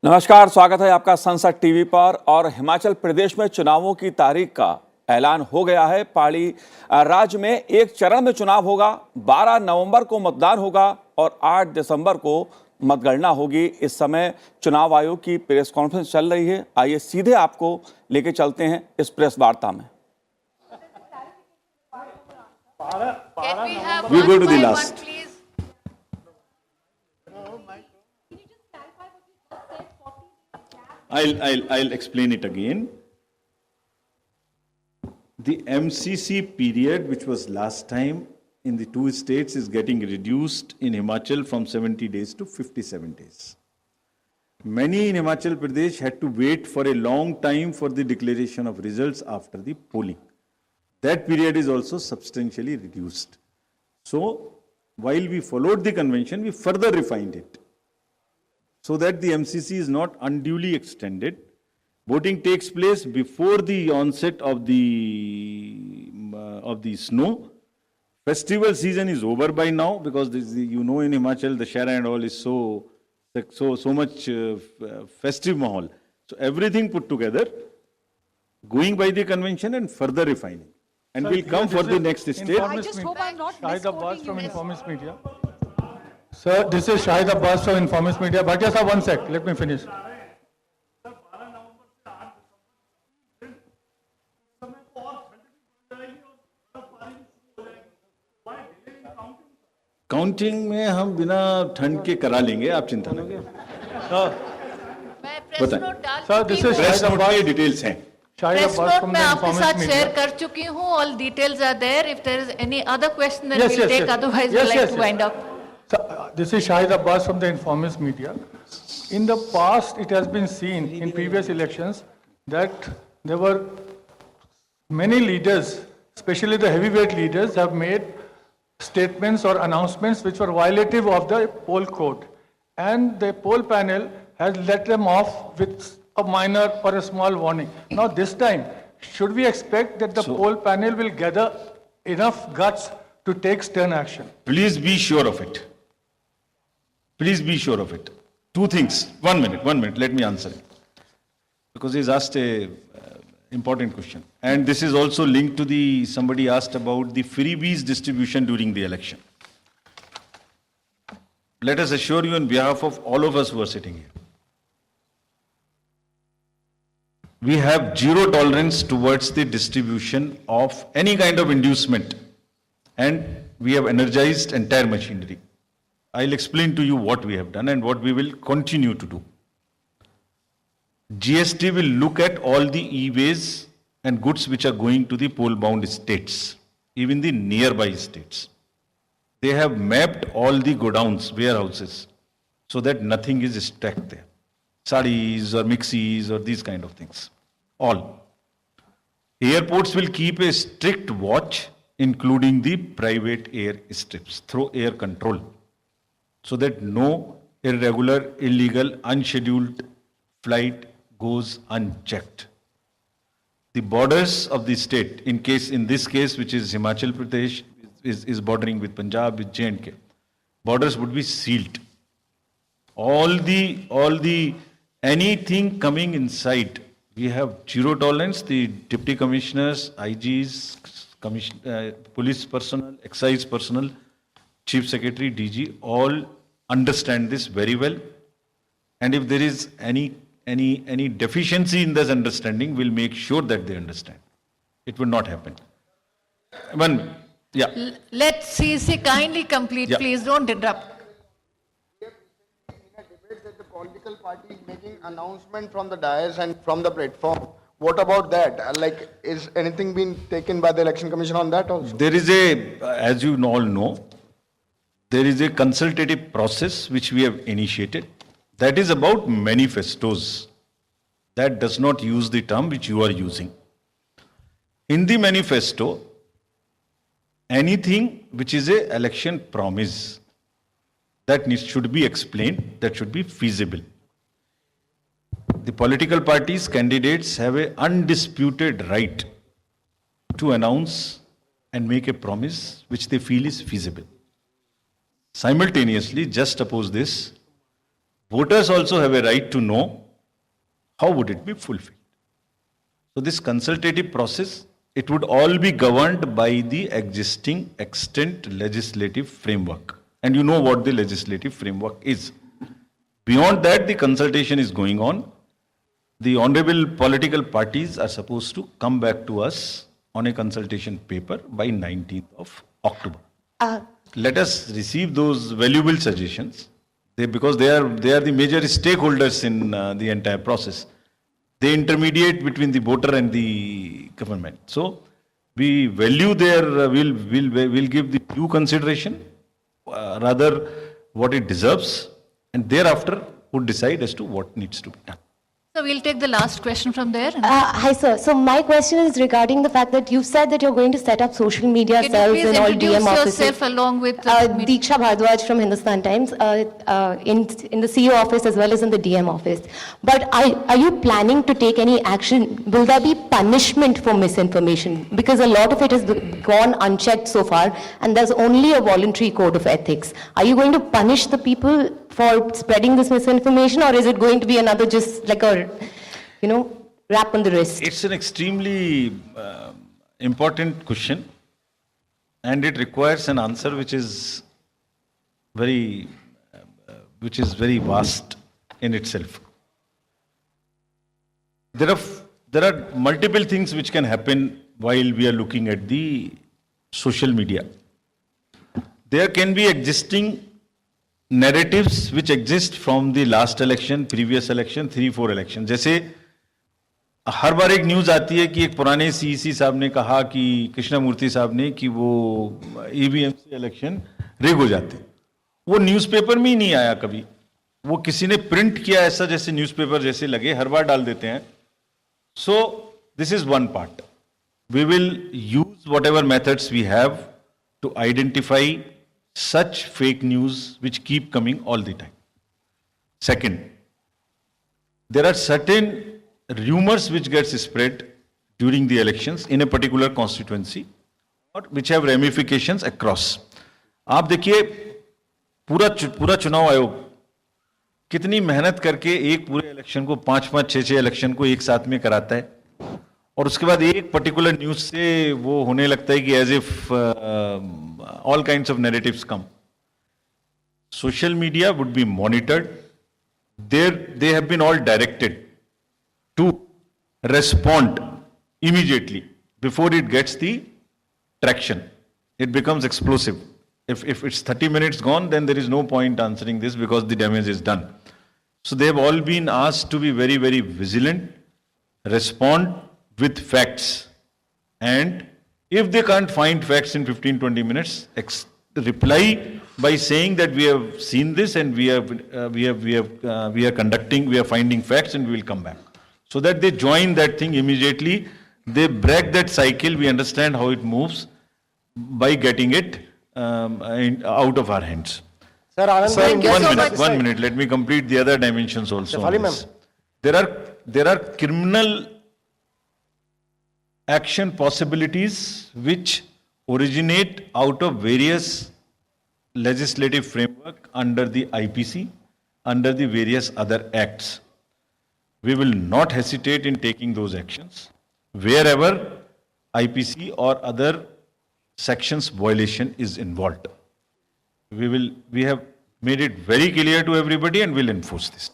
नमस्कार, स्वागत है आपका संसद टीवी पर। और हिमाचल प्रदेश में चुनावों की तारीख का ऐलान हो गया है। पहाड़ी राज्य में एक चरण में चुनाव होगा। 12 नवंबर को मतदान होगा और 8 दिसंबर को मतगणना होगी। इस समय चुनाव आयोग की प्रेस कॉन्फ्रेंस चल रही है। आइए सीधे आपको लेके चलते हैं इस प्रेस वार्ता में। We go to the last. I'll explain it again. The MCC period, which was last time in the two states, is getting reduced in Himachal from 70 days to 57 days. Many in Himachal Pradesh had to wait for a long time for the declaration of results after the polling. That period is also substantially reduced. So, while we followed the convention, we further refined it, so that the MCC is not unduly extended. Voting takes place before the onset of the snow. Festival season is over by now, because in Himachal the Shara and all is so much festive mahal. So everything put together, going by the convention and further refining. And we'll come for the next stage. I just hope I'm not misquoting you. Informist Media. Sir, this is Shahid Abbas from Informist Media. But yes, sir, one sec. Let me finish. Counting में हम बिना ठंड के करा लेंगे, आप चिंता न करें। मैं प्रेस नोट डाल Sir, this is press Shahid note Abbas. में डिटेल्स हैं। Shahid press Abbas note from मैं the आपके Informist साथ Media. शेयर कर चुकी हूँ. All details are there. If there is any other question, then Yes, we'll yes, take. yes. Otherwise, Yes, we'd like yes, to yes. wind up. Sir, this is Shahid Abbas from the Informist Media. In the past, it has been seen in previous elections that there were many leaders, especially the heavyweight leaders, have made statements or announcements which were violative of the poll code. And the poll panel has let them off with a minor or a small warning. Now this time, should we expect that the poll panel will gather enough guts to take stern action? Please be sure of it. Please be sure of it. Two things. 1 minute, let me answer it. Because he's asked a important question. And this is also linked to somebody asked about the freebies distribution during the election. Let us assure you on behalf of all of us who are sitting here, we have zero tolerance towards the distribution of any kind of inducement. And we have energized entire machinery. I'll explain to you what we have done and what we will continue to do. GST will look at all the e-ways and goods which are going to the poll-bound states, even the nearby states. They have mapped all the godowns, warehouses, so that nothing is stacked there. Saris or mixies or these kind of things. All. Airports will keep a strict watch, including the private air strips, through air control, so that no irregular, illegal, unscheduled flight goes unchecked. The borders of the state, in this case, which is Himachal Pradesh, is bordering with Punjab, with J&K, borders would be sealed. All the anything coming inside, we have zero tolerance. The deputy commissioners, IGs, police personnel, excise personnel, chief secretary, DG, all understand this very well. And if there is any deficiency in this understanding, we'll make sure that they understand. It will not happen. Let CC kindly complete, Yeah. please. Don't interrupt. In a debate that the political party is making announcement from the dais and from the platform. What about that? Like, is anything being taken by the Election Commission on that also? There is as you all know, there is a consultative process which we have initiated. That is about manifestos. That does not use the term which you are using. In the manifesto, anything which is a election promise, that should be explained, that should be feasible. The political parties, candidates have an undisputed right to announce and make a promise which they feel is feasible. Simultaneously, just oppose this, voters also have a right to know how would it be fulfilled. So this consultative process, it would all be governed by the existing extant legislative framework. And you know what the legislative framework is. Beyond that, the consultation is going on. The honorable political parties are supposed to come back to us on a consultation paper by 19th of October. Let us receive those valuable suggestions because they are the major stakeholders in the entire process. They intermediate between the voter and the government. So we value their, we'll give the due consideration, rather what it deserves, and thereafter would decide as to what needs to be done. So we'll take the last question from there. Hi, sir. So my question is regarding the fact that you said that you're going to set up social media Can cells you please in all introduce DM offices. yourself along with the media? Deeksha Bhardwaj from Hindustan Times, in the CEO office as well as in the DM office. But are you planning to take any action? Will there be punishment for misinformation? Because a lot of it has gone unchecked so far, and there's only a voluntary code of ethics. Are you going to punish the people for spreading this misinformation, or is it going to be another just like a, rap on the wrist? It's an extremely important question, and it requires an answer which is very vast in itself. There are multiple things which can happen while we are looking at the social media. There can be existing narratives which exist from the last election, previous election, 3-4 election. जैसे हर बार एक news आती है कि एक पुराने CEC साहब ने कहा कि कृष्णमूर्ति साहब ने कि वो ईवीएम से इलेक्शन रिग हो जाते, वो न्यूज़पेपर में ही नहीं आया कभी, वो किसी ने प्रिंट किया ऐसा जैसे न्यूज़पेपर जैसे लगे, हर बार डाल देते हैं. So this is one part. We will use whatever methods we have to identify such fake news which keep coming all the time. Second, there are certain rumors which gets spread during the elections in a particular constituency or which have ramifications across. आप देखिए पूरा चुनाव आयोग कितनी मेहनत करके एक पूरे इलेक्शन को 5-5, 6-6 इलेक्शन को एक साथ में कराता है, और उसके बाद एक पर्टिकुलर न्यूज से वो होने लगता है कि as if all kinds of narratives come. Social media would be monitored. They have been all directed to respond immediately before it gets the traction. It becomes explosive. If it's 30 minutes gone, then there is no point answering this because the damage is done. So they have all been asked to be very, very vigilant, respond with facts, and if they can't find facts in 15-20 minutes, reply by saying that we have seen this and we are finding facts and we will come back. So that they join that thing immediately, they break that cycle, we understand how it moves by getting it out of our hands. Sir, Anand, Thank you so much. 1 minute, let me complete the other dimensions also. on Shefali this. There are criminal action possibilities which originate out of various legislative framework under the IPC, under the various other acts. We will not hesitate in taking those actions wherever IPC or other sections violation is involved. We have made it very clear to everybody and will enforce this.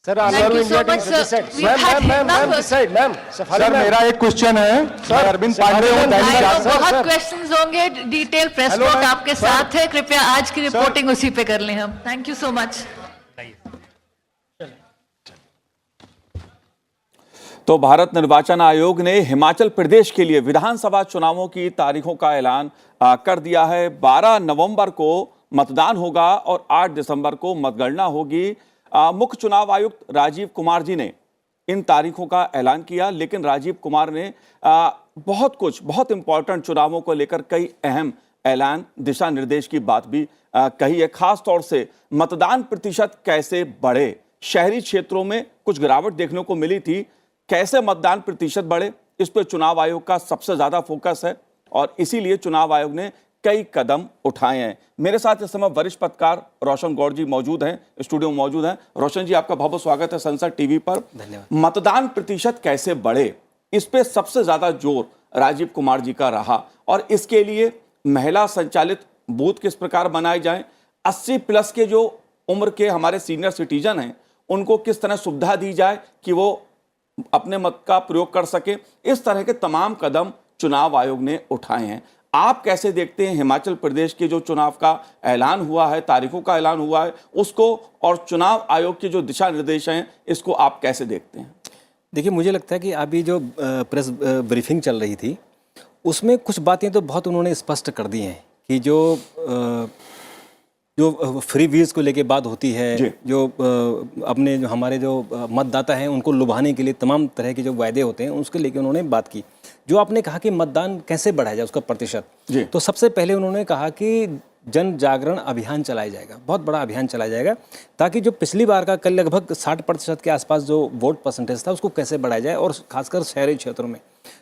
sir, Thank Anand you India so much, team to sir. decide. We've had enough. This side, ma'am. Shefali sir ma'am. मेरा एक question है, मैं अरविंद पांडे हूँ, दैनिक I know जागरण। बहुत questions होंगे, detail press Hello, note ma'am. आपके Sir. साथ है, कृपया आज की रिपोर्टिंग उसी पे कर लें हम. Thank you so much. तो भारत निर्वाचन आयोग ने हिमाचल प्रदेश के लिए विधानसभा चुनावों की तारीखों का ऐलान कर दिया है। 12 नवंबर को मतदान होगा और 8 दिसंबर को मतगणना होगी। मुख्य चुनाव आयुक्त राजीव कुमार जी ने इन तारीखों का ऐलान किया, लेकिन राजीव कुमार ने बहुत इंपॉर्टेंट चुनावों को लेकर कई अहम ऐलान, दिशा निर्देश की बात भी कही है। खास तौर से मतदान प्रतिशत कैसे बढ़े, शहरी क्षेत्रों में कुछ गिरावट देखने को मिली थी, कैसे मतदान प्रतिशत बढ़े, इस पर चुनाव आयोग का सबसे ज्यादा फोकस है और इसीलिए चुनाव आयोग ने कई कदम उठाए हैं। मेरे साथ इस समय वरिष्ठ पत्रकार रोशन गौड़ जी मौजूद हैं, स्टूडियो में मौजूद हैं। रोशन जी, आपका बहुत बहुत स्वागत है संसद टीवी पर। धन्यवाद। मतदान प्रतिशत कैसे बढ़े, इस पे सबसे ज्यादा जोर राजीव कुमार जी का रहा, और इसके लिए महिला संचालित बूथ किस प्रकार बनाए जाएं, 80 प्लस के जो उम्र के हमारे सीनियर सिटीजन हैं उनको किस तरह सुविधा दी जाए कि वो अपने मत का प्रयोग कर सके, इस तरह के तमाम कदम चुनाव आयोग ने उठाए हैं। आप कैसे देखते हैं हिमाचल प्रदेश के जो चुनाव का ऐलान हुआ है, तारीखों का ऐलान हुआ है उसको, और चुनाव आयोग के जो दिशा निर्देश हैं इसको आप कैसे देखते हैं? देखिए, मुझे लगता है कि अभी जो प्रेस ब्रीफिंग चल रही थी उसमें कुछ बातें तो बहुत उन्होंने स्पष्ट कर दी हैं कि जो फ्री व्हील्स को लेके बात होती है, जो अपने जो हमारे जो मतदाता हैं उनको लुभाने के लिए तमाम तरह के जो वायदे होते हैं उसके लेके उन्होंने बात की। जो आपने कहा कि मतदान कैसे बढ़ाया जाए उसका प्रतिशत, तो सबसे पहले उन्होंने कहा कि जन जागरण अभियान चलाया जाएगा, बहुत बड़ा अभियान चलाया जाएगा, ताकि जो पिछली बार का कल लगभग 60% के आसपास जो वोट परसेंटेज था उसको कैसे बढ़ाया जाए, और खासकर शहरी क्षेत्रों में।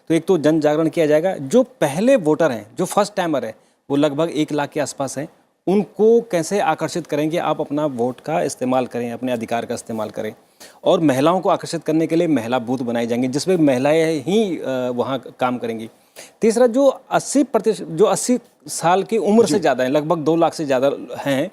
तो एक तो जन जागरण किया जाएगा। जो पहले वोटर हैं, जो फर्स्ट टाइमर है, वो लगभग 1 लाख के आसपास हैं, उनको कैसे आकर्षित करें कि आप अपना वोट का इस्तेमाल करें, अपने अधिकार का इस्तेमाल करें। और महिलाओं को आकर्षित करने के लिए महिला बूथ बनाए जाएंगे जिसमें महिलाएं ही वहाँ काम करेंगी। तीसरा, जो 80 साल की उम्र से ज़्यादा है, लगभग 2 लाख से ज़्यादा हैं,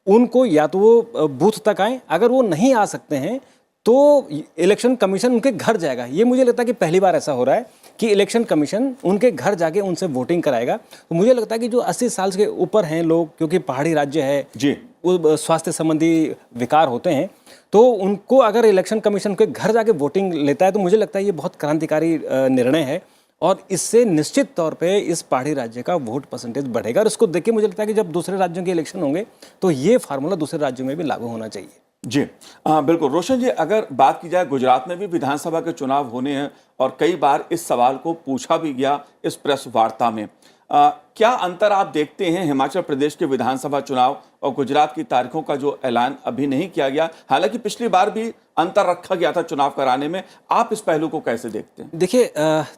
उनको या तो वो बूथ तक आएँ, अगर वो नहीं आ सकते हैं तो इलेक्शन कमीशन उनके घर जाएगा। ये मुझे लगता है कि पहली बार ऐसा हो रहा है कि इलेक्शन कमीशन उनके घर जाके उनसे वोटिंग कराएगा। तो मुझे लगता है कि जो 80 साल के ऊपर हैं लोग, क्योंकि पहाड़ी राज्य है जी, वो स्वास्थ्य संबंधी विकार होते हैं, तो उनको अगर इलेक्शन कमीशन के घर जाके वोटिंग लेता है तो मुझे लगता है ये बहुत क्रांतिकारी निर्णय है, और इससे निश्चित तौर पे इस पहाड़ी राज्य का वोट परसेंटेज बढ़ेगा। और इसको देख के मुझे लगता है कि जब दूसरे राज्यों के इलेक्शन होंगे तो ये फार्मूला दूसरे राज्यों में भी लागू होना चाहिए। जी बिल्कुल। रोशन जी, अगर बात की जाए, गुजरात में भी विधानसभा के चुनाव होने हैं और कई बार इस सवाल को पूछा भी गया इस प्रेस वार्ता में। क्या अंतर आप देखते हैं हिमाचल प्रदेश के विधानसभा चुनाव और गुजरात की तारीखों का जो ऐलान अभी नहीं किया गया, हालांकि पिछली बार भी अंतर रखा गया था चुनाव कराने में, आप इस पहलू को कैसे देखते हैं? देखिए,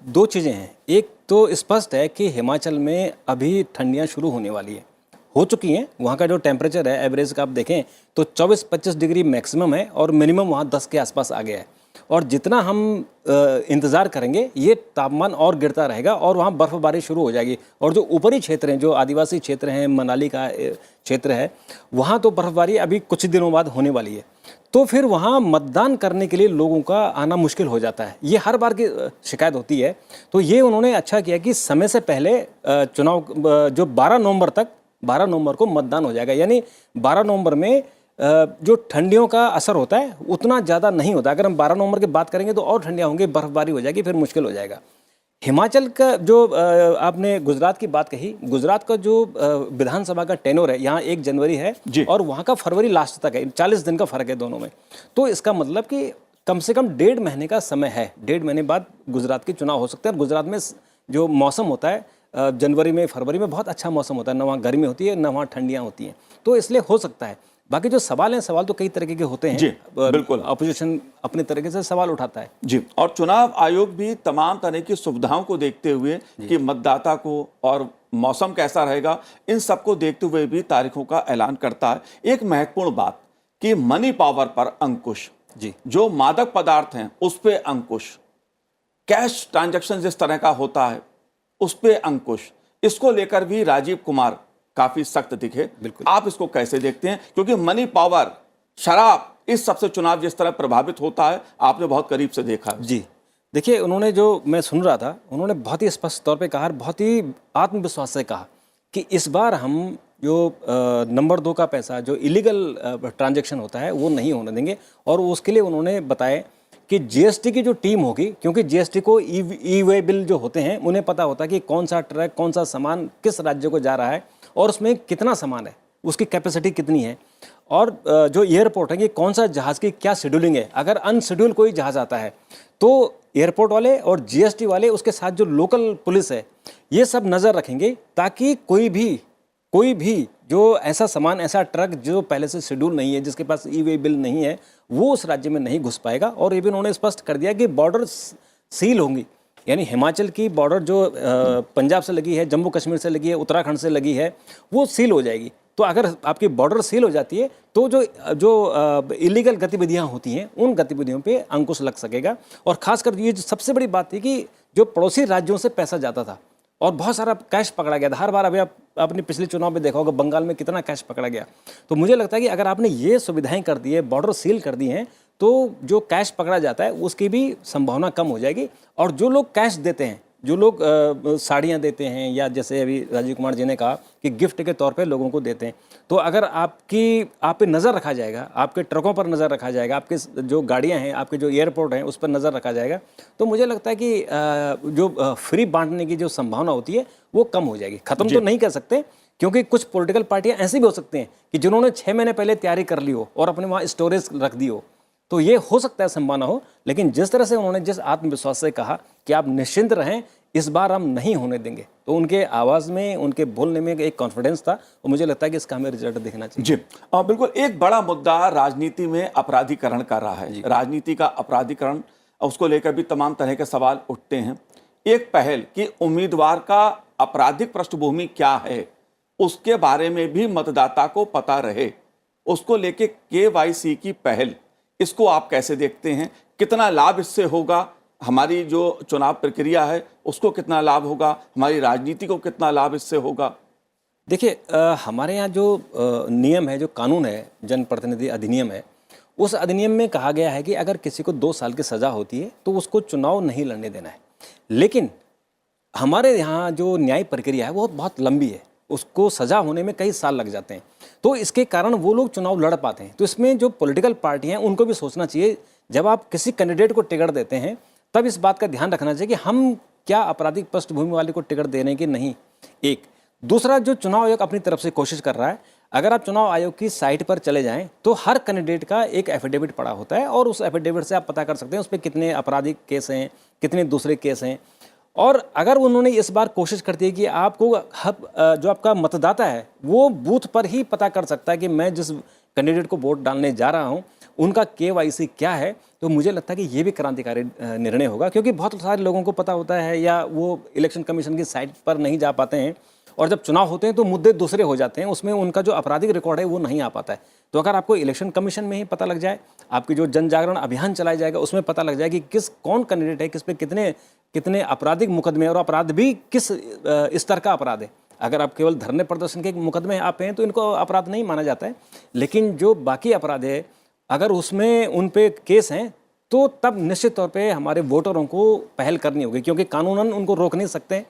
2 चीज़ें हैं। एक तो स्पष्ट है कि हिमाचल में अभी ठंडियाँ शुरू होने वाली है, हो चुकी हैं। वहाँ का जो टेम्परेचर है एवरेज का आप देखें तो 24-25 डिग्री मैक्सिमम है और मिनिमम वहाँ 10 के आसपास आ गया है। और जितना हम इंतज़ार करेंगे ये तापमान और गिरता रहेगा और वहाँ बर्फ़बारी शुरू हो जाएगी। और जो ऊपरी क्षेत्र हैं, जो आदिवासी क्षेत्र हैं, मनाली का क्षेत्र है, वहाँ तो बर्फ़बारी अभी कुछ दिनों बाद होने वाली है। तो फिर वहाँ मतदान करने के लिए लोगों का आना मुश्किल हो जाता है। ये हर बार की शिकायत होती है। तो ये उन्होंने अच्छा किया कि समय से पहले चुनाव जो 12 नवंबर को मतदान हो जाएगा। यानी 12 नवंबर में जो ठंडियों का असर होता है उतना ज़्यादा नहीं होता। अगर हम 12 नवंबर की बात करेंगे तो और ठंडियाँ होंगी, बर्फ़बारी हो जाएगी, फिर मुश्किल हो जाएगा। हिमाचल का जो आपने गुजरात की बात कही, गुजरात का जो विधानसभा का टेन्योर है, यहाँ 1 जनवरी है और वहाँ का फरवरी लास्ट तक है, 40 दिन का फ़र्क है दोनों में। तो इसका मतलब कि कम से कम 1.5 महीने का समय है, 1.5 महीने बाद गुजरात के चुनाव हो सकते हैं। और गुजरात में जो मौसम होता है जनवरी में, फरवरी में बहुत अच्छा मौसम होता है, ना वहाँ गर्मी होती है ना वहाँ ठंडियाँ होती हैं, तो इसलिए हो सकता है। बाकी जो सवाल हैं, सवाल तो कई तरीके के होते हैं जी, बिल्कुल। अपोजिशन अपने तरीके से सवाल उठाता है जी। और चुनाव आयोग भी तमाम तरह की सुविधाओं को देखते हुए कि मतदाता को और मौसम कैसा रहेगा, इन सबको देखते हुए भी तारीखों का ऐलान करता है। एक महत्वपूर्ण बात कि मनी पावर पर अंकुश जी, जो मादक पदार्थ हैं उस पर अंकुश, कैश ट्रांजैक्शन जिस तरह का होता है उस पर अंकुश, इसको लेकर भी राजीव कुमार काफी सख्त दिखे। आप इसको कैसे देखते हैं? क्योंकि मनी पावर, शराब, इस सबसे चुनाव जिस तरह प्रभावित होता है आपने बहुत करीब से देखा है। जी देखिए, उन्होंने जो मैं सुन रहा था, उन्होंने बहुत ही स्पष्ट तौर पे कहा, बहुत ही आत्मविश्वास से कहा कि इस बार हम जो नंबर 2 का पैसा, जो इलीगल ट्रांजैक्शन होता है, वो नहीं होने देंगे। और उसके लिए उन्होंने बताया कि जीएसटी की जो टीम होगी, क्योंकि जीएसटी को ई वे बिल जो होते हैं उन्हें पता होता है कि कौन सा ट्रक, कौन सा सामान किस राज्य को जा रहा है और उसमें कितना सामान है, उसकी कैपेसिटी कितनी है, और जो एयरपोर्ट है कि कौन सा जहाज़ की क्या शेड्यूलिंग है। अगर अनशेड्यूल कोई जहाज़ आता है तो एयरपोर्ट वाले और जीएसटी वाले, उसके साथ जो लोकल पुलिस है, ये सब नज़र रखेंगे ताकि कोई भी जो ऐसा सामान, ऐसा ट्रक जो पहले से शेड्यूल नहीं है, जिसके पास ई वे बिल नहीं है, वो उस राज्य में नहीं घुस पाएगा। और ये भी उन्होंने स्पष्ट कर दिया कि बॉर्डर सील होंगी, यानी हिमाचल की बॉर्डर जो पंजाब से लगी है, जम्मू कश्मीर से लगी है, उत्तराखंड से लगी है, वो सील हो जाएगी। तो अगर आपकी बॉर्डर सील हो जाती है तो जो इलीगल गतिविधियां होती हैं उन गतिविधियों पे अंकुश लग सकेगा। और खासकर ये जो सबसे बड़ी बात थी कि जो पड़ोसी राज्यों से पैसा जाता था और बहुत सारा कैश पकड़ा गया था। हर बार अभी आपने पिछले चुनाव में देखा होगा बंगाल में कितना कैश पकड़ा गया। तो मुझे लगता है कि अगर आपने ये सुविधाएं कर दी है, बॉर्डर सील कर दी हैं, तो जो कैश पकड़ा जाता है उसकी भी संभावना कम हो जाएगी। और जो लोग कैश देते हैं, जो लोग साड़ियाँ देते हैं या जैसे अभी राजीव कुमार जी ने कहा कि गिफ्ट के तौर पे लोगों को देते हैं, तो अगर आप पे नज़र रखा जाएगा, आपके ट्रकों पर नज़र रखा जाएगा, आपके जो गाड़ियाँ हैं, आपके जो एयरपोर्ट हैं उस पर नज़र रखा जाएगा, तो मुझे लगता है कि जो फ्री बांटने की जो संभावना होती है वो कम हो जाएगी। ख़त्म तो नहीं कर सकते, क्योंकि कुछ पॉलिटिकल पार्टियाँ ऐसी भी हो सकती हैं कि जिन्होंने 6 महीने पहले तैयारी कर ली हो और अपने वहाँ स्टोरेज रख दी हो, तो ये हो सकता है संभावना हो। लेकिन जिस तरह से उन्होंने जिस आत्मविश्वास से कहा कि आप निश्चिंत रहें, इस बार हम नहीं होने देंगे, तो उनके आवाज़ में, उनके बोलने में एक कॉन्फिडेंस था और मुझे लगता है कि इसका हमें रिजल्ट देखना चाहिए। जी बिल्कुल। एक बड़ा मुद्दा राजनीति में अपराधीकरण कर रहा है। राजनीति का अपराधीकरण, उसको लेकर भी तमाम तरह के सवाल उठते हैं। एक पहल कि उम्मीदवार का आपराधिक पृष्ठभूमि क्या है उसके बारे में भी मतदाता को पता रहे, उसको लेके KYC की पहल, इसको आप कैसे देखते हैं? कितना लाभ इससे होगा? हमारी जो चुनाव प्रक्रिया है उसको कितना लाभ होगा? हमारी राजनीति को कितना लाभ इससे होगा? देखिए, हमारे यहाँ जो नियम है, जो कानून है, जनप्रतिनिधि अधिनियम है, उस अधिनियम में कहा गया है कि अगर किसी को 2 साल की सज़ा होती है तो उसको चुनाव नहीं लड़ने देना है। लेकिन हमारे यहाँ जो न्याय प्रक्रिया है वो बहुत लंबी है, उसको सज़ा होने में कई साल लग जाते हैं, तो इसके कारण वो लोग चुनाव लड़ पाते हैं। तो इसमें जो पॉलिटिकल पार्टियाँ हैं उनको भी सोचना चाहिए, जब आप किसी कैंडिडेट को टिकट देते हैं तब इस बात का ध्यान रखना चाहिए कि हम क्या आपराधिक पृष्ठभूमि वाले को टिकट दे रहे हैं कि नहीं। एक दूसरा, जो चुनाव आयोग अपनी तरफ से कोशिश कर रहा है, अगर आप चुनाव आयोग की साइट पर चले जाएं तो हर कैंडिडेट का एक एफिडेविट पड़ा होता है और उस एफिडेविट से आप पता कर सकते हैं उस पर कितने आपराधिक केस हैं, कितने दूसरे केस हैं। और अगर उन्होंने इस बार कोशिश करती है कि आपको जो आपका मतदाता है वो बूथ पर ही पता कर सकता है कि मैं जिस कैंडिडेट को वोट डालने जा रहा हूं उनका KYC क्या है, तो मुझे लगता है कि ये भी क्रांतिकारी निर्णय होगा। क्योंकि बहुत सारे लोगों को पता होता है या वो इलेक्शन कमीशन की साइट पर नहीं जा पाते हैं, और जब चुनाव होते हैं तो मुद्दे दूसरे हो जाते हैं, उसमें उनका जो आपराधिक रिकॉर्ड है वो नहीं आ पाता है। तो अगर आपको इलेक्शन कमीशन में ही पता लग जाए, आपकी जो जन जागरण अभियान चलाया जाएगा उसमें पता लग जाए कि कौन कैंडिडेट है, किस पे कितने आपराधिक मुकदमे, और अपराध भी किस स्तर का अपराध है। अगर आप केवल धरने प्रदर्शन के मुकदमे आप हैं तो इनको अपराध नहीं माना जाता है, लेकिन जो बाकी अपराध है अगर उसमें उन पे केस हैं तो तब निश्चित तौर पे हमारे वोटरों को पहल करनी होगी, क्योंकि कानूनन उनको रोक नहीं सकते।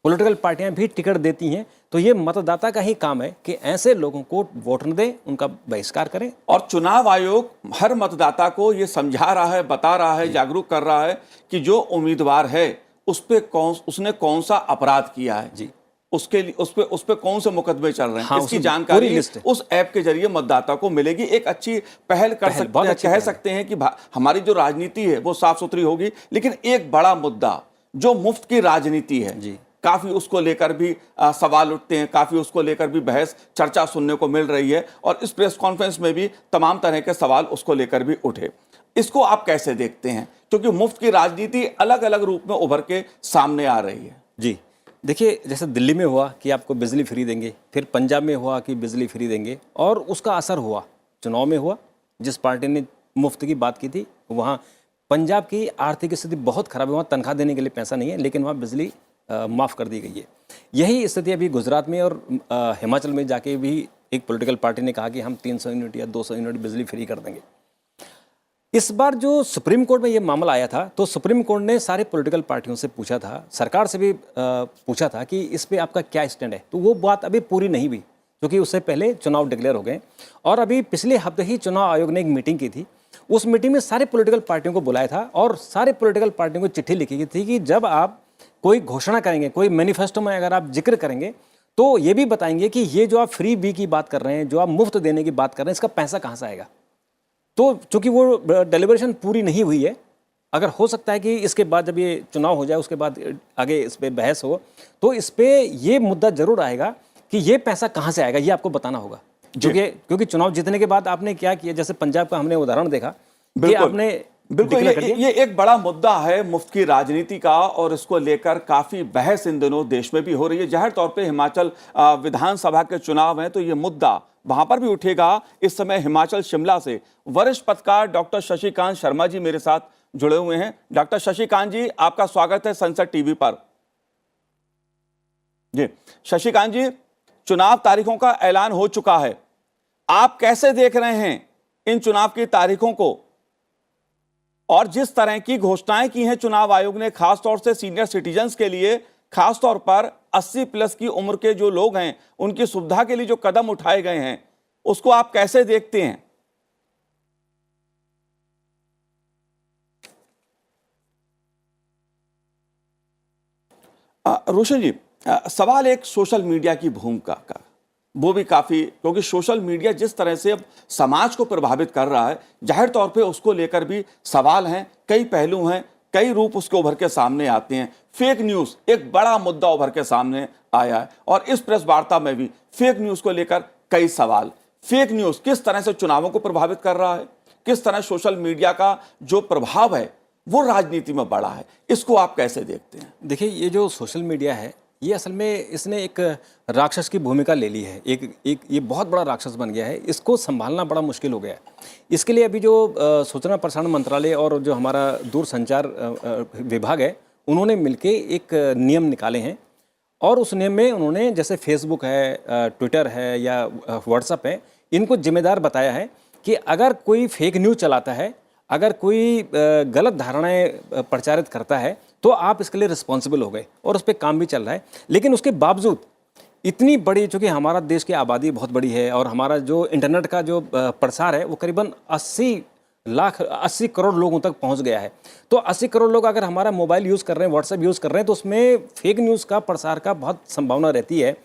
पॉलिटिकल पार्टियां भी टिकट देती हैं, तो ये मतदाता का ही काम है कि ऐसे लोगों को वोट न दें, उनका बहिष्कार करें। और चुनाव आयोग हर मतदाता को ये समझा रहा है, बता रहा है, जागरूक कर रहा है कि जो उम्मीदवार है उसने कौन सा अपराध किया है जी, उसके लिए उस पे कौन से मुकदमे चल रहे हैं, हाँ, इसकी जानकारी उस ऐप के जरिए मतदाता को मिलेगी। एक अच्छी पहल कर सकते हैं, कह सकते हैं कि हमारी जो राजनीति है वो साफ सुथरी होगी। लेकिन एक बड़ा मुद्दा जो मुफ्त की राजनीति है जी, काफी उसको लेकर भी सवाल उठते हैं, काफी उसको लेकर भी बहस चर्चा सुनने को मिल रही है, और इस प्रेस कॉन्फ्रेंस में भी तमाम तरह के सवाल उसको लेकर भी उठे। इसको आप कैसे देखते हैं, क्योंकि मुफ्त की राजनीति अलग अलग रूप में उभर के सामने आ रही है? जी देखिए, जैसे दिल्ली में हुआ कि आपको बिजली फ्री देंगे, फिर पंजाब में हुआ कि बिजली फ्री देंगे, और उसका असर हुआ चुनाव में हुआ। जिस पार्टी ने मुफ्त की बात की थी वहाँ पंजाब की आर्थिक स्थिति बहुत खराब है, वहाँ तनख्वाह देने के लिए पैसा नहीं है, लेकिन वहाँ बिजली माफ़ कर दी गई है। यही स्थिति अभी गुजरात में और हिमाचल में जाके भी एक पॉलिटिकल पार्टी ने कहा कि हम 300 यूनिट या 200 यूनिट बिजली फ्री कर देंगे। इस बार जो सुप्रीम कोर्ट में ये मामला आया था तो सुप्रीम कोर्ट ने सारे पॉलिटिकल पार्टियों से पूछा था, सरकार से भी पूछा था कि इस पे आपका क्या स्टैंड है। तो वो बात अभी पूरी नहीं हुई, क्योंकि उससे पहले चुनाव डिक्लेयर हो गए। और अभी पिछले हफ्ते ही चुनाव आयोग ने एक मीटिंग की थी, उस मीटिंग में सारे पॉलिटिकल पार्टियों को बुलाया था और सारे पॉलिटिकल पार्टियों को चिट्ठी लिखी गई थी कि जब आप कोई घोषणा करेंगे, कोई मैनिफेस्टो में अगर आप जिक्र करेंगे तो ये भी बताएंगे कि ये जो आप फ्री बी की बात कर रहे हैं, जो आप मुफ्त देने की बात कर रहे हैं, इसका पैसा कहाँ से आएगा। तो चूंकि वो डेलिब्रेशन पूरी नहीं हुई है, अगर हो सकता है कि इसके बाद जब ये चुनाव हो जाए उसके बाद आगे इस पर बहस हो, तो इस पर ये मुद्दा जरूर आएगा कि ये पैसा कहाँ से आएगा, ये आपको बताना होगा। क्योंकि चुनाव जीतने के बाद आपने क्या किया, जैसे पंजाब का हमने उदाहरण देखा कि आपने बिल्कुल declare कर दिया। ये एक बड़ा मुद्दा है मुफ्त की राजनीति का, और इसको लेकर काफी बहस इन दिनों देश में भी हो रही है। जाहिर तौर पे हिमाचल विधानसभा के चुनाव हैं तो ये मुद्दा वहां पर भी उठेगा। इस समय हिमाचल शिमला से वरिष्ठ पत्रकार डॉक्टर शशिकांत शर्मा जी मेरे साथ जुड़े हुए हैं। डॉक्टर शशिकांत जी, आपका स्वागत है संसद टीवी पर। जी शशिकांत जी, चुनाव तारीखों का ऐलान हो चुका है, आप कैसे देख रहे हैं इन चुनाव की तारीखों को, और जिस तरह की घोषणाएं की हैं चुनाव आयोग ने खासतौर से सीनियर सिटीजन्स के लिए, खासतौर पर 80 प्लस की उम्र के जो लोग हैं उनकी सुविधा के लिए जो कदम उठाए गए हैं, उसको आप कैसे देखते हैं? रोशन जी, सवाल एक सोशल मीडिया की भूमिका का, वो भी काफी, क्योंकि सोशल मीडिया जिस तरह से अब समाज को प्रभावित कर रहा है, जाहिर तौर पे उसको लेकर भी सवाल हैं, कई पहलू हैं, कई रूप उसके उभर के सामने आते हैं। फेक न्यूज एक बड़ा मुद्दा उभर के सामने आया है, और इस प्रेस वार्ता में भी फेक न्यूज को लेकर कई सवाल। फेक न्यूज किस तरह से चुनावों को प्रभावित कर रहा है, किस तरह सोशल मीडिया का जो प्रभाव है वो राजनीति में बड़ा है, इसको आप कैसे देखते हैं? देखिए, ये जो सोशल मीडिया है, ये असल में इसने एक राक्षस की भूमिका ले ली है। एक ये बहुत बड़ा राक्षस बन गया है, इसको संभालना बड़ा मुश्किल हो गया है। इसके लिए अभी जो सूचना प्रसारण मंत्रालय और जो हमारा दूरसंचार विभाग है, उन्होंने मिलके एक नियम निकाले हैं, और उस नियम में उन्होंने जैसे फेसबुक है, ट्विटर है या व्हाट्सएप है, इनको जिम्मेदार बताया है कि अगर कोई फेक न्यूज़ चलाता है, अगर कोई गलत धारणाएं प्रचारित करता है, तो आप इसके लिए रिस्पॉन्सिबल हो गए, और उस पर काम भी चल रहा है। लेकिन उसके बावजूद इतनी बड़ी, चूँकि हमारा देश की आबादी बहुत बड़ी है और हमारा जो इंटरनेट का जो प्रसार है वो करीबन 80 करोड़ लोगों तक पहुंच गया है। तो 80 करोड़ लोग अगर हमारा मोबाइल यूज़ कर रहे हैं, व्हाट्सएप यूज़ कर रहे हैं, तो उसमें फेक न्यूज़ का प्रसार का बहुत संभावना रहती है।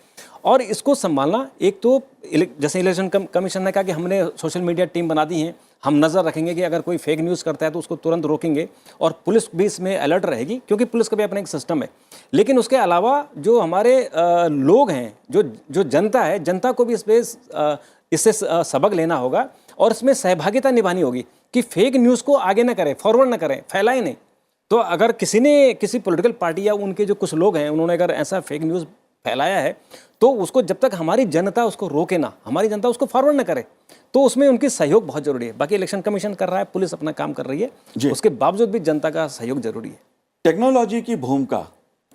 और इसको संभालना, एक तो जैसे इलेक्शन कमीशन ने कहा कि हमने सोशल मीडिया टीम बना दी है, हम नज़र रखेंगे कि अगर कोई फेक न्यूज़ करता है तो उसको तुरंत रोकेंगे, और पुलिस भी इसमें अलर्ट रहेगी, क्योंकि पुलिस का भी अपना एक सिस्टम है। लेकिन उसके अलावा जो हमारे लोग हैं, जो जनता है, जनता को भी इससे सबक लेना होगा, और इसमें सहभागिता निभानी होगी कि फेक न्यूज़ को आगे ना करें, फॉरवर्ड ना करें, फैलाएं नहीं। तो अगर किसी पॉलिटिकल पार्टी या उनके जो कुछ लोग हैं, उन्होंने अगर ऐसा फेक न्यूज़ फैलाया है, तो उसको जब तक हमारी जनता उसको रोके ना, हमारी जनता उसको फॉरवर्ड ना करे, तो उसमें उनकी सहयोग बहुत जरूरी है। बाकी इलेक्शन कमीशन कर रहा है, पुलिस अपना काम कर रही है, उसके बावजूद भी जनता का सहयोग जरूरी है। टेक्नोलॉजी की भूमिका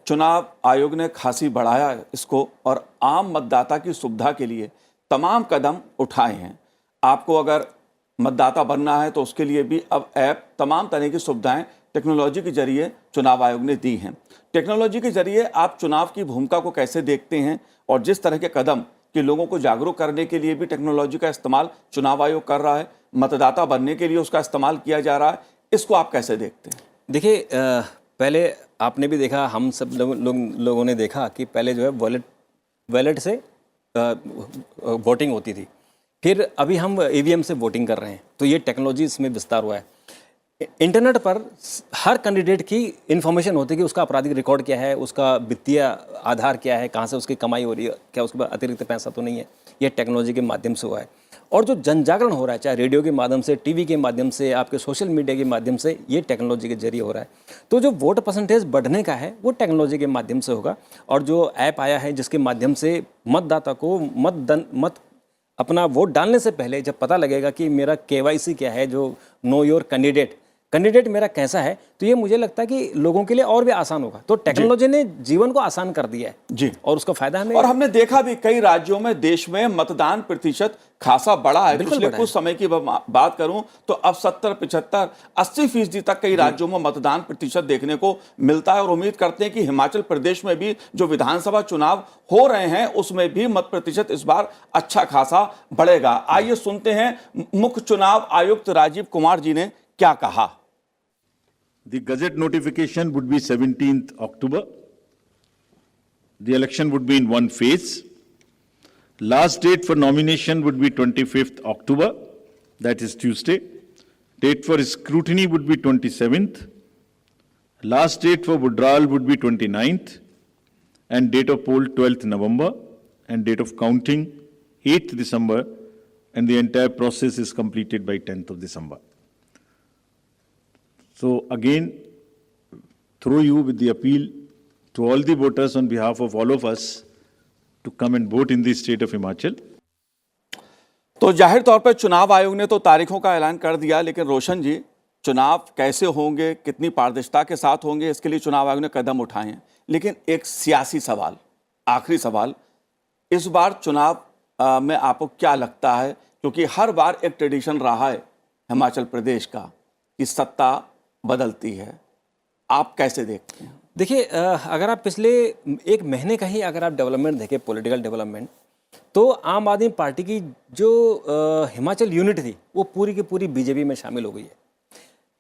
चुनाव आयोग ने खासी बढ़ाया इसको, और आम मतदाता की सुविधा के लिए तमाम कदम उठाए हैं। आपको अगर मतदाता बनना है तो उसके लिए भी अब ऐप, तमाम तरह की सुविधाएं टेक्नोलॉजी के जरिए चुनाव आयोग ने दी हैं। टेक्नोलॉजी के जरिए आप चुनाव की भूमिका को कैसे देखते हैं, और जिस तरह के कदम कि लोगों को जागरूक करने के लिए भी टेक्नोलॉजी का इस्तेमाल चुनाव आयोग कर रहा है, मतदाता बनने के लिए उसका इस्तेमाल किया जा रहा है, इसको आप कैसे देखते हैं? देखिए, पहले आपने भी देखा, हम सब लोगों ने देखा कि पहले जो है वॉलेट से वोटिंग होती थी, फिर अभी हम ईवीएम से वोटिंग कर रहे हैं। तो ये टेक्नोलॉजी इसमें विस्तार हुआ है। इंटरनेट पर हर कैंडिडेट की इन्फॉर्मेशन होती है कि उसका आपराधिक रिकॉर्ड क्या है, उसका वित्तीय आधार क्या है, कहाँ से उसकी कमाई हो रही है, क्या उसके पास अतिरिक्त पैसा तो नहीं है। ये टेक्नोलॉजी के माध्यम से हुआ है। और जो जन जागरण हो रहा है, चाहे रेडियो के माध्यम से, टीवी के माध्यम से, आपके सोशल मीडिया के माध्यम से, ये टेक्नोलॉजी के जरिए हो रहा है। तो जो वोट परसेंटेज बढ़ने का है वो टेक्नोलॉजी के माध्यम से होगा। और जो ऐप आया है जिसके माध्यम से मतदाता को अपना वोट डालने से पहले जब पता लगेगा कि मेरा KYC क्या है, जो नो योर कैंडिडेट मेरा कैसा है, तो ये मुझे लगता है कि लोगों के लिए और भी आसान होगा। तो टेक्नोलॉजी ने जीवन को आसान कर दिया है जी, और उसका फायदा हमें। और हमने देखा भी कई राज्यों में देश में मतदान प्रतिशत खासा बढ़ा है। पिछले कुछ समय की बात करूं तो अब 70, 75, 80% तक कई राज्यों में मतदान प्रतिशत देखने को मिलता है। और उम्मीद करते हैं कि हिमाचल प्रदेश में भी जो विधानसभा चुनाव हो रहे हैं उसमें भी मत प्रतिशत इस बार अच्छा खासा बढ़ेगा। आइए सुनते हैं मुख्य चुनाव आयुक्त राजीव कुमार जी ने क्या कहा। The Gazette notification would be 17th October. The election would be in one phase. Last date for nomination would be 25th October, that is Tuesday. Date for scrutiny would be 27th. Last date for withdrawal would be 29th. And date of poll 12th November. And date of counting 8th December. And the entire process is completed by 10th of December. So again, through you with the appeal to all the voters on behalf of all of us to come and vote in the state of Himachal. तो जाहिर तौर पर चुनाव आयोग ने तो तारीखों का ऐलान कर दिया, लेकिन रोशन जी, चुनाव कैसे होंगे, कितनी पारदर्शिता के साथ होंगे, इसके लिए चुनाव आयोग ने कदम उठाए हैं। लेकिन एक सियासी सवाल, आखिरी सवाल, इस बार चुनाव में आपको क्या लगता है, क्योंकि हर बार एक ट्रेडिशन रहा है हिमाचल प्रदेश का कि सत्ता बदलती है, आप कैसे देखते हैं? देखिए, अगर आप पिछले एक महीने का ही अगर आप डेवलपमेंट देखें, पॉलिटिकल डेवलपमेंट, तो आम आदमी पार्टी की जो हिमाचल यूनिट थी वो पूरी की पूरी बीजेपी में शामिल हो गई है।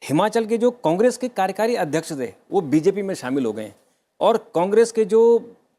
हिमाचल के जो कांग्रेस के कार्यकारी अध्यक्ष थे वो बीजेपी में शामिल हो गए हैं, और कांग्रेस के जो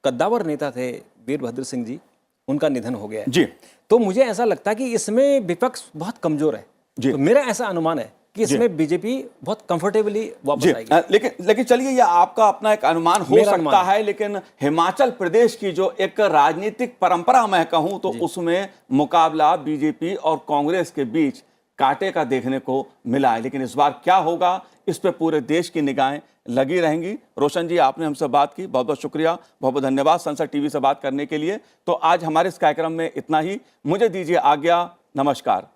कद्दावर नेता थे वीरभद्र सिंह जी, उनका निधन हो गया है जी। तो मुझे ऐसा लगता है कि इसमें विपक्ष बहुत कमजोर है जी। तो मेरा ऐसा अनुमान है कि इसमें बीजेपी बहुत कंफर्टेबली वापस जी, आएगी। लेकिन चलिए, ये आपका अपना एक अनुमान हो मेरा सकता अनुमान है, लेकिन हिमाचल प्रदेश की जो एक राजनीतिक परंपरा मैं कहूं तो उसमें मुकाबला बीजेपी और कांग्रेस के बीच कांटे का देखने को मिला है। लेकिन इस बार क्या होगा, इस पे पूरे देश की निगाहें लगी रहेंगी। रोशन जी, आपने हमसे बात की, बहुत बहुत शुक्रिया, बहुत बहुत धन्यवाद संसद टीवी से बात करने के लिए। तो आज हमारे इस कार्यक्रम में इतना ही, मुझे दीजिए आज्ञा, नमस्कार।